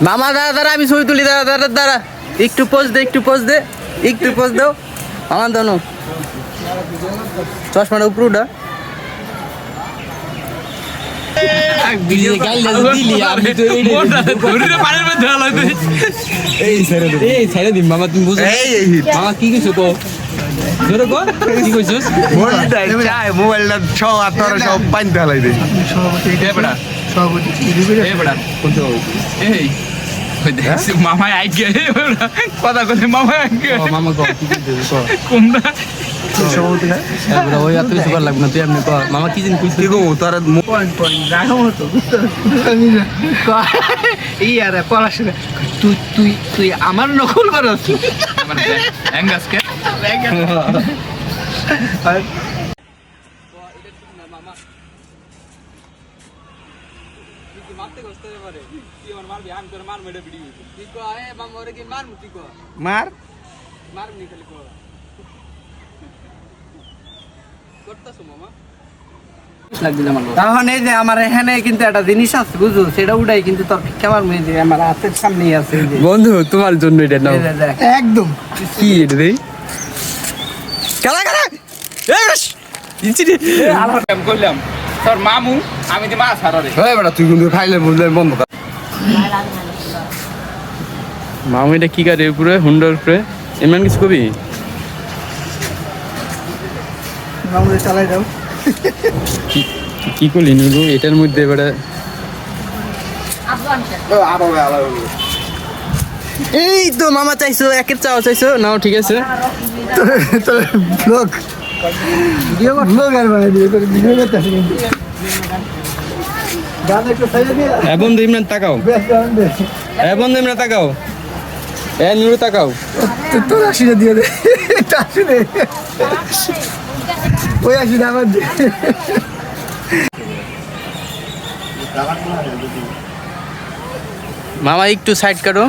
মামা দাঁড়া দাঁড়া আমি ছবি তুলি দাঁড়া দাঁড়া দাঁড়া একটু পোজ দে একটু পোজ দে একটু পোজ দাও আমার দোনো চশমাটা উপরে উঠা মামা তুমি বুঝো মামা কি কিছু কো মোবাইলটা সব আপনারা সব পাইন ফেলাই দেয় মামায় আগে কথা কথা মামায় আগে মামা কোনটা ওই এত কিছু করা লাগবে না তুই এমনি কর মামা কি জিনিস কি গো তোরা ইয়ারে পড়াশোনা তুই তুই তুই আমার নকল করস আমার অ্যাঙ্গাসকে মার এখন এই যে আমার এখানে কিন্তু একটা জিনিস আছে বুঝো সেটা উঠাই কিন্তু তোর কেমন মেয়ে আমার হাতের সামনেই আছে বন্ধু তোমার জন্য এটা নাও একদম কি এটা রে কালা কালা করলাম তোর মামু আমি তো মাছ হারারে বেটা তুই কিন্তু খাইলে বুঝলে বন্ধ কর মামু এটা কি করে উপরে হুন্ডার উপরে এমন কিছু কবি চালাই দাও কি করলি নুরু এটার মধ্যে এবারে এই তো মামা চাইছো একের চাও চাইছো নাও ঠিক আছে লোক লোক আর বানাই দিয়ে তোর ভিডিও করতেছে কিন্তু গান একটু সাইডে দিয়ে বন্ধু ইমরান তাকাও বন্ধু ইমরান তাকাও নুরু তাকাও তোর আসিটা দিয়ে দে আসলে ওই আসিটা আমার দে মামা একটু সাইড কাটো